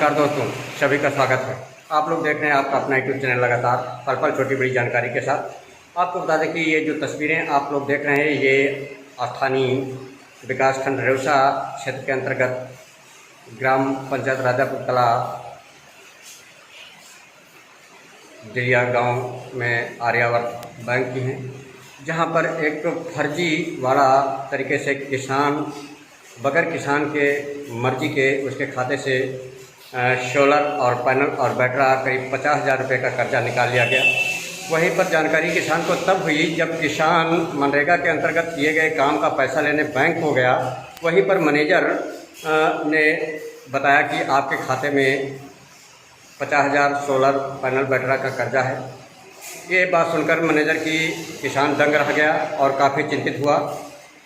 नमस्कार दोस्तों, सभी का स्वागत है। आप लोग देख रहे हैं आपका अपना यूट्यूब चैनल लगातार पल पल छोटी बड़ी जानकारी के साथ। आपको बता दें कि ये जो तस्वीरें आप लोग देख रहे हैं ये स्थानीय विकासखंड रेउसा क्षेत्र के अंतर्गत ग्राम पंचायत राजापुर कला दिलिया गांव में आर्यावर्त बैंक की हैं, जहां पर एक फर्जी वाला तरीके से किसान बगैर किसान के मर्जी के उसके खाते से सोलर और पैनल और बैटरा करीब 50,000 रुपये का कर्जा निकाल लिया गया। वहीं पर जानकारी किसान को तब हुई जब किसान मनरेगा के अंतर्गत किए गए काम का पैसा लेने बैंक हो गया। वहीं पर मैनेजर ने बताया कि आपके खाते में 50,000 सोलर पैनल बैटरा का कर्जा है। ये बात सुनकर मैनेजर की किसान दंग रह गया और काफ़ी चिंतित हुआ।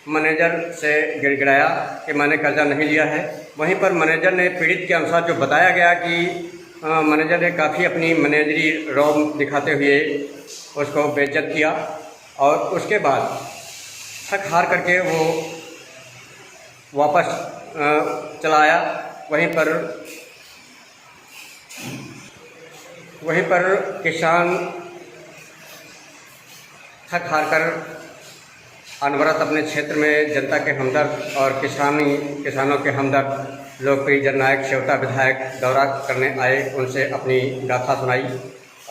मैनेजर से गिड़गिड़ाया कि मैंने कर्जा नहीं लिया है। वहीं पर मैनेजर ने पीड़ित के अनुसार जो बताया गया कि मैनेजर ने काफ़ी अपनी मैनेजरी रौब दिखाते हुए उसको बेइज्जत किया और उसके बाद थक हार करके वो वापस चला आया। वहीं पर किसान थक हार कर अनवरत अपने क्षेत्र में जनता के हमदर्द और किसानों के हमदर्द लोकप्रिय जननायक सेवता विधायक दौरा करने आए। उनसे अपनी गाथा सुनाई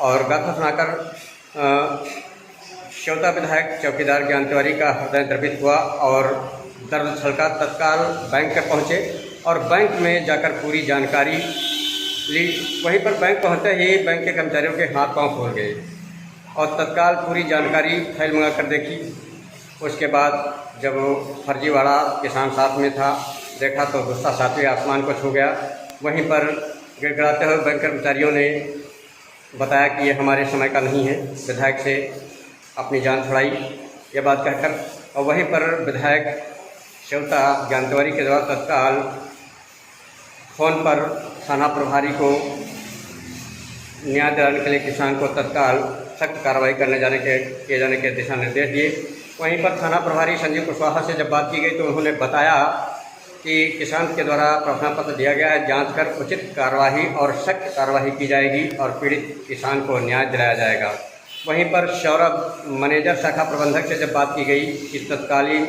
और गाथा सुनाकर सेवता विधायक चौकीदार ज्ञान तिवारी का हृदय द्रवित हुआ और दर्द छलका तत्काल बैंक पर पहुँचे और बैंक में जाकर पूरी जानकारी ली। वहीं पर बैंक पहुँचते ही बैंक के कर्मचारियों के हाथ पांव खोल गए और तत्काल पूरी जानकारी फाइल मंगा कर देखी। उसके बाद जब वो फर्जीवाड़ा किसान साथ में था देखा तो गुस्सा सातवें आसमान को छू गया। वहीं पर गिड़गिड़ाते हुए बैंक कर्मचारियों ने बताया कि ये हमारे समय का नहीं है। विधायक से अपनी जान छुड़ाई ये बात कहकर और वहीं पर विधायक सेवता ज्ञान तिवारी के द्वारा तत्काल फ़ोन पर थाना प्रभारी को न्याय दिलाने के लिए किसान को तत्काल सख्त कार्रवाई किए जाने के दिशा निर्देश दिए। वहीं पर थाना प्रभारी संजीव कुशवाहा से जब बात की गई तो उन्होंने बताया कि किसान के द्वारा प्रार्थना पत्र दिया गया है, जांच कर उचित कार्यवाही और सख्त कार्यवाही की जाएगी और पीड़ित किसान को न्याय दिलाया जाएगा। वहीं पर सौरभ मैनेजर शाखा प्रबंधक से जब बात की गई कि तत्कालीन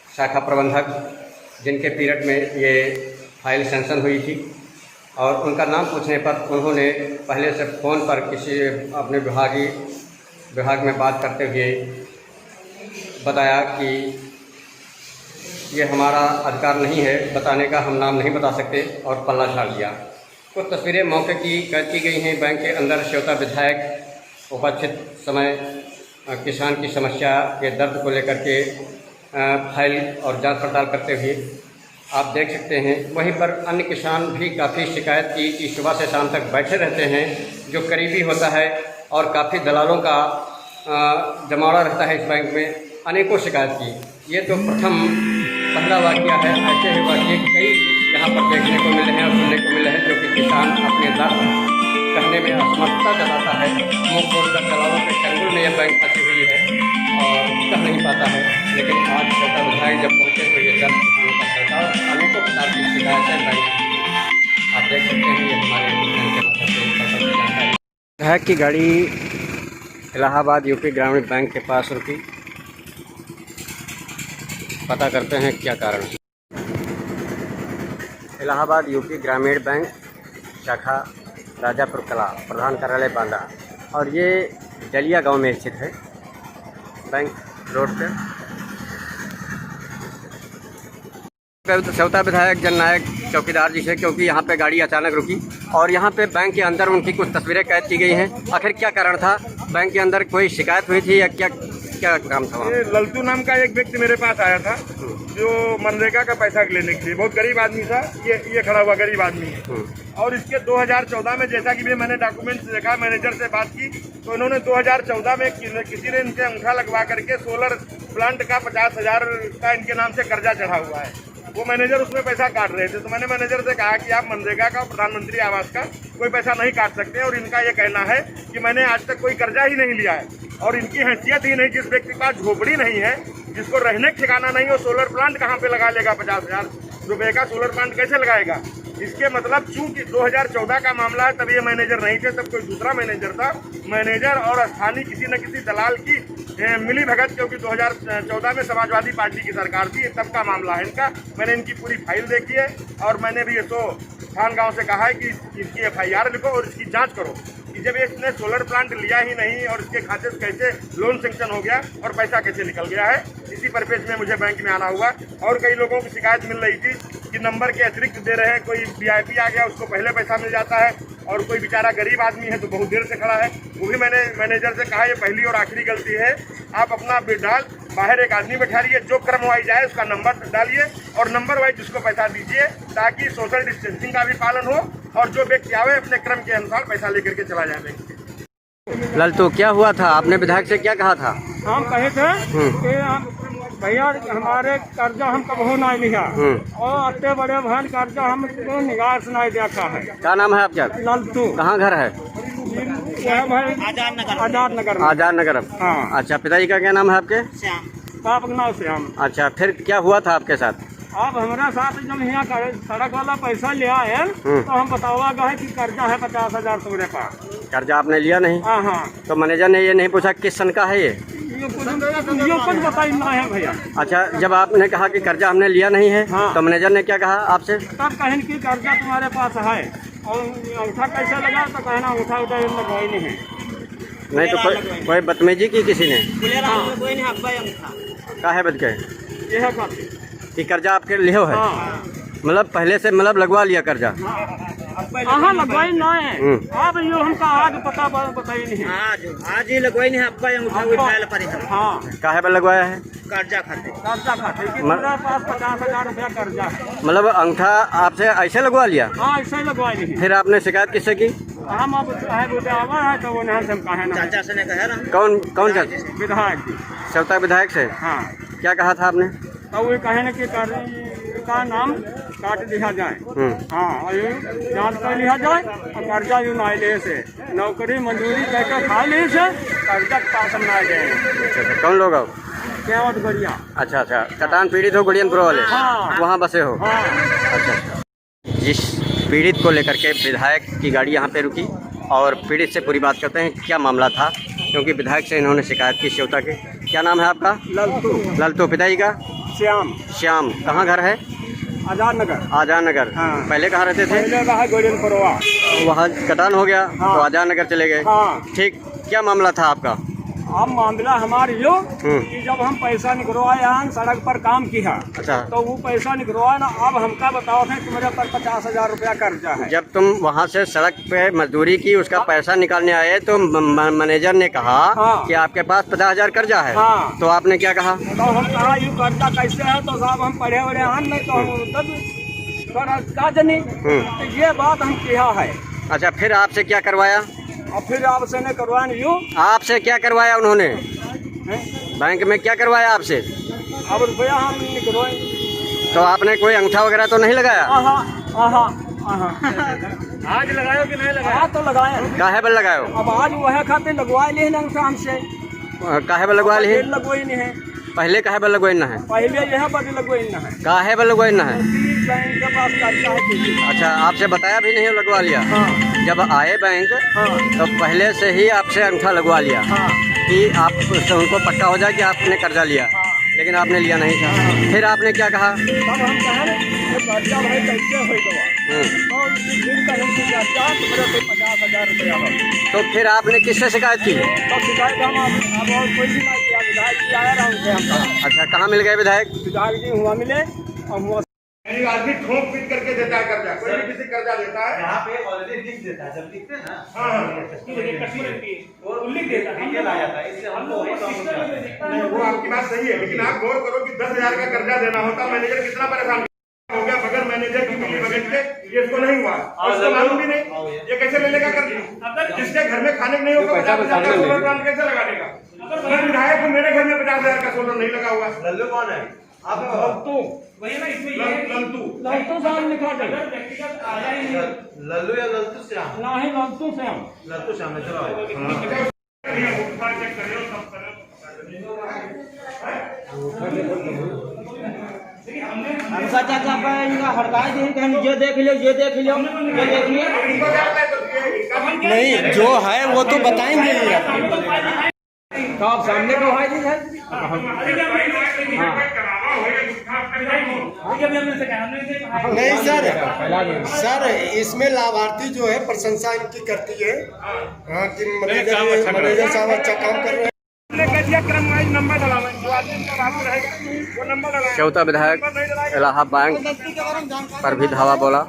शाखा प्रबंधक जिनके पीरियड में ये फाइल सेंशन हुई थी और उनका नाम पूछने पर उन्होंने पहले से फ़ोन पर किसी अपने विभाग में बात करते हुए बताया कि ये हमारा अधिकार नहीं है बताने का, हम नाम नहीं बता सकते और पल्ला झाड़ दिया। कुछ तस्वीरें मौके की कैद की गई हैं। बैंक के अंदर सेवता विधायक उपस्थित समय किसान की समस्या के दर्द को लेकर के फाइल और जांच पड़ताल करते हुए आप देख सकते हैं। वहीं पर अन्य किसान भी काफ़ी शिकायत की कि सुबह से शाम तक बैठे रहते हैं, जो करीबी होता है और काफ़ी दलालों का जमावड़ा रहता है इस बैंक में। अनेकों शिकायत की। ये तो पहला वाक़या है। ऐसे ही वाक़ये कई यहाँ पर देखने को मिले हैं और सुनने को मिले हैं, जो कि किसान अपने दर्द कहने में असमर्थता जताता है। मुँह खोलकर दलालों के चंगुल में यह बैंक फंसी हुई है और कह नहीं पाता है। लेकिन आज सेवता विधायक जब पहुँचे तो ये दर्द किसानों का चलता और अनेकों प्रकार की शिकायतें बैंक आप देख सकते हैं। ये हमारे जानकारी विधायक की गाड़ी इलाहाबाद यूपी ग्रामीण बैंक के पास रुकी। पता करते हैं क्या कारण। इलाहाबाद यूपी ग्रामीण बैंक शाखा राजापुर कला प्रधान कार्यालय बांदा और ये डलिया गांव में स्थित है बैंक रोड पे। सेवता विधायक जननायक चौकीदार जी से, क्योंकि यहाँ पे गाड़ी अचानक रुकी और यहाँ पे बैंक के अंदर उनकी कुछ तस्वीरें कैद की गई हैं। आखिर क्या कारण था? बैंक के अंदर कोई शिकायत हुई थी या क्या काम था? ये लल्टू नाम का एक व्यक्ति मेरे पास आया था जो मनरेगा का पैसा लेने के लिए। बहुत गरीब आदमी था। ये खड़ा हुआ गरीब आदमी है और इसके 2014 में जैसा कि भी मैंने डॉक्यूमेंट्स देखा, मैनेजर से बात की तो इन्होंने 2014 में किसी ने इनसे अंगूठा लगवा करके सोलर प्लांट का 50,000 का इनके नाम से कर्जा चढ़ा हुआ है। वो मैनेजर उसमें पैसा काट रहे थे तो मैंने मैनेजर से कहा कि आप मनरेगा का प्रधानमंत्री आवास का कोई पैसा नहीं काट सकते और इनका ये कहना है कि मैंने आज तक कोई कर्जा ही नहीं लिया है और इनकी हैसियत ही नहीं। जिस व्यक्ति के पास झोपड़ी नहीं है, जिसको रहने ठिकाना नहीं, वो सोलर प्लांट कहाँ पे लगा लेगा? 50,000 रुपये का सोलर प्लांट कैसे लगाएगा? इसके मतलब चूंकि 2014 का मामला है, तब ये मैनेजर नहीं थे, तब कोई दूसरा मैनेजर था। मैनेजर और स्थानीय किसी न किसी दलाल की मिली भगत, क्योंकि 2014 में समाजवादी पार्टी की सरकार थी, तब का मामला है इनका। मैंने इनकी पूरी फाइल देखी है और मैंने भी ये थान गांव से कहा है कि इसकी FIR लिखो और इसकी जांच करो कि जब इसने सोलर प्लांट लिया ही नहीं और इसके खाते से कैसे लोन सेंक्शन हो गया और पैसा कैसे निकल गया है। इसी परिपेक्ष में मुझे बैंक में आना हुआ और कई लोगों की शिकायत मिल रही थी कि नंबर के अतिरिक्त दे रहे हैं, कोई VIP आ गया उसको पहले पैसा मिल जाता है और कोई बेचारा गरीब आदमी है तो बहुत देर से खड़ा है। वो भी मैंने मैनेजर से कहा ये पहली और आखिरी गलती है, आप अपना विड्रॉल बाहर एक आदमी बैठाइए, जो क्रम वाइज आए उसका नंबर डालिए और नंबर वाइज उसको पैसा दीजिए, ताकि सोशल डिस्टेंसिंग का भी पालन हो और जो व्यक्ति आवे अपने क्रम के अनुसार पैसा लेकर के चला जाए। ललतू, क्या हुआ था? आपने विधायक से क्या कहा था? हम कहे थे कि भैया हमारे कर्जा हम कबहू नहीं लिया और इतने बड़े बहन कर्जा हम निगाह से नहीं देखा है। क्या नाम है आपका? ललतू। कहाँ घर है? आजाद नगर। आजाद नगर। हाँ। अच्छा, पिताजी का क्या नाम है आपके? श्याम। श्याम। अच्छा, फिर क्या हुआ था आपके साथ? अब हमारे साथ जब यहाँ सड़क वाला पैसा लिया है तो हम बतावा गए कि कर्जा है 50,000 तुम्हारे पास। कर्जा आपने लिया नहीं? हाँ। तो मैनेजर ने ये नहीं पूछा किस सन का है ये कुछ बताई ना है भैया। अच्छा, जब आपने कहा कि कर्जा हमने लिया नहीं है, हाँ। तो मैनेजर ने क्या कहा आपसे? तब कहें कि कर्जा तुम्हारे पास है और अंगूठा कैसे लगा, तो कहना अंगूठा उधर लगाई नहीं है। नहीं तो कोई बदतमीजी की किसी ने? क्या है बच गए यह काफी कि कर्जा आपके लिए है? हाँ। मतलब पहले से लगवा लिया कर्जा? हाँ लगवाई ना है। अब यो हमका आज पता बताई नहीं है। आज ही लगवाई नहीं अब्बा अंगूठा उठाए पड़े। हाँ। काहे पर लगवाया है? कर्जा खाते कि मेरे पास 50,000 रुपया कर्जा है। मतलब अंगूठा आपसे ऐसे लगवा लिया? हाँ, ऐसे लगवाई नहीं। फिर आपने शिकायत किससे की? हम अब आवा है तो वो नहीं से हम कहे ना। चाचा से ने कहा ना। कौन चाचा? विधायक जी। सवता विधायक से? हाँ। क्या कहा था आपने? तो वो कहे ना कि का नाम काट दिया जाए। हाँ, और जांच कर लिया जाए और कर्जा यू ना ले से नौकरी मंजूरी करके खा ली से कर्जा पास ना जाए। अच्छा, कौन लोग? केवट गड़िया। अच्छा, कटान पीड़ित हो गुड़ियनपुर वाले? हाँ। वहाँ बसे हो? हाँ। अच्छा। जिस पीड़ित को लेकर के विधायक की गाड़ी यहाँ पे रुकी और पीड़ित से पूरी बात करते हैं क्या मामला था, क्योंकि विधायक से इन्होंने शिकायत की सेवता के। क्या नाम है आपका? ललतू। पिताजी का? श्याम। कहाँ घर है? आजाद नगर। हाँ। पहले कहाँ रहते थे? पहले वहाँ कटान हो गया। हाँ। तो आजाद नगर चले गए। हाँ। ठीक, क्या मामला था आपका? अब मामला हमारी यो कि जब हम पैसा निकलवाए सड़क पर काम किया। अच्छा। तो वो पैसा निकलवाए ना, अब हमका बताओ थे कि मेरे पर 50,000 रुपया कर्जा है। जब तुम वहाँ से सड़क पे मजदूरी की उसका पैसा निकालने आए तो मैनेजर ने कहा हाँ। कि आपके पास 50,000 कर्जा है। हाँ। तो आपने क्या कहा? तो हम कहा ये कर्जा कैसे है, तो साहब हम पढ़े बड़े हैं नहीं तो हम का जनी तो ये बात हम किया है। अच्छा, फिर आपसे क्या करवाया? और फिर आपसे ने करवाया यूँ। आपसे क्या करवाया उन्होंने? बैंक में क्या करवाया आपसे? अब रुपया हम निकलवाए। तो आपने कोई अंगूठा वगैरह तो नहीं लगाया? आज लगायो कि नहीं लगाया? तो लगाया। काहे पर लगायो? अब आज वह खाते लगवाए लिए अंगूठा हमसे। काहे पर लगवा लिए? लगवाई नहीं है। पहले काहे पर लगवाई ना है? पहले यह पर लगवाई ना है। काहे पर लगवाई ना है? बैंक के पास कर्जा है। अच्छा, आपसे बताया भी नहीं लगवा लिया? हाँ। जब आए बैंक हाँ। तो पहले से ही आपसे अंगूठा लगवा लिया। हाँ। कि आप उनको पक्का हो जाए कि आपने कर्जा लिया। हाँ। लेकिन आपने लिया नहीं था। हाँ। फिर आपने क्या कहा? तब हम कहें कर्जा भाई कैसे हो तो दिन का कर्जा तुम्हारे से 50,000 रुपया हो। तो फिर आपने किससे शिकायत की? तो शिकायत हम अब और कोई नहीं किया। विधायक जी आया रहा उनसे हम। अच्छा, कहाँ मिल गए विधायक? विधायक जी हुआ मिले और हुआ आदमी ठोक पीट करके देता है कर्जा, कोई भी किसी कर्जा देता है यहाँ पे ऑलरेडी लिख देता है, जब लिखते हैं ना वो लिख देता है, डिटेल आ जाता है, इससे हमको वही प्रॉब्लम होता है। नहीं, वो आपकी बात सही है, लेकिन आप गौर करो कि 10,000 का कर्जा देना होता, मैनेजर कितना परेशान हो गया बगैर मैनेजर की मिली भगत के। ये इसको नहीं हुआ और इसको मालूम भी नहीं, ये कैसे ले लेगा कर्जा? जिसके घर में खाने नहीं होगा 50,000 का सोलर प्लांट कैसे लगा देगा? मैं विधायक हूँ, मेरे घर में 50,000 का सोलर नहीं लगा हुआ। लल्लू कौन है? आप लल्तू साहब लिखा दे। लल्लू या लल्तू श्याम? ना ही लल्तू श्याम। लल्तू श्याम है, चलो हमने हमसा चाचा पर इनका हड़ताल दी कि हम ये देख लो ये देख लो ये देखिए। नहीं जो है वो तो बताएंगे ही। तो आप सामने को है जी नहीं सर इसमें लाभार्थी जो है प्रशंसा इनकी करती है हाँ कि मैनेजर साहब अच्छा काम कर रहे हैं। क्रम वाइज नंबर डलाना, जो आदमी का बाबू रहेगा वो नंबर डलाना। चौथा विधायक इलाहाबाद बैंक पर भी धावा बोला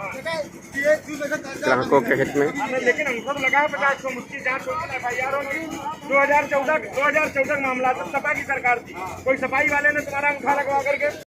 ग्राहकों के हित में। लेकिन हमको तो लगा 50 मुझकी जांच होगी, FIR होगी। 2014 मामला तब सपा की सरकार थी, कोई सफाई वाले ने तुम्हारा अंगूठा लगवा करके